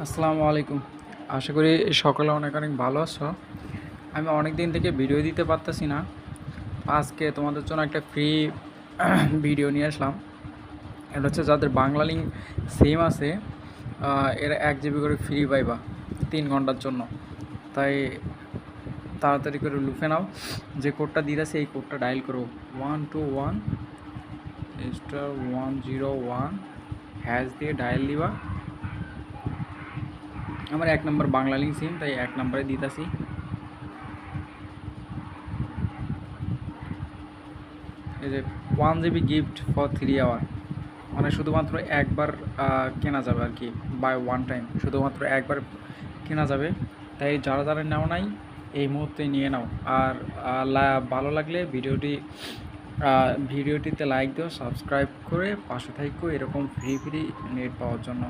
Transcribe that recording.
আসসালামু আলাইকুম। আশা করি সকলে অনেক অনেক ভালো আছো। আমি অনেক দিন থেকে ভিডিও দিতে পারতেছি না। আজকে তোমাদের জন্য একটা ফ্রি ভিডিও নিয়ে আসলাম। এটা হচ্ছে যাদের বাংলা লিঙ্ক সিম আছে, এরা 1 GB করে ফ্রি পাইবা 3 ঘন্টার জন্য। তাই তাড়াতাড়ি করে লুফে নাও। যে কোডটা দিয়েছে এই কোডটা ডায়াল করো, 121*101 হ্যাশ দিয়ে ডায়াল দিবা। আমার 1 নম্বর বাংলা লিঙ্ক সিম, তাই 1 নম্বরে দিতেছি। এই যে 1 GB গিফট ফর 3 আওয়ার, মানে শুধুমাত্র একবার কেনা যাবে আর কি, বাই ওয়ান টাইম শুধুমাত্র একবার কেনা যাবে। তাই যারা যারা নাও নাই এই মুহূর্তে নিয়ে নাও। আর ভালো লাগলে ভিডিওটিতে লাইক দিও, সাবস্ক্রাইব করে পাশে থাকো এরকম ফ্রি ফ্রি নেট পাওয়ার জন্য।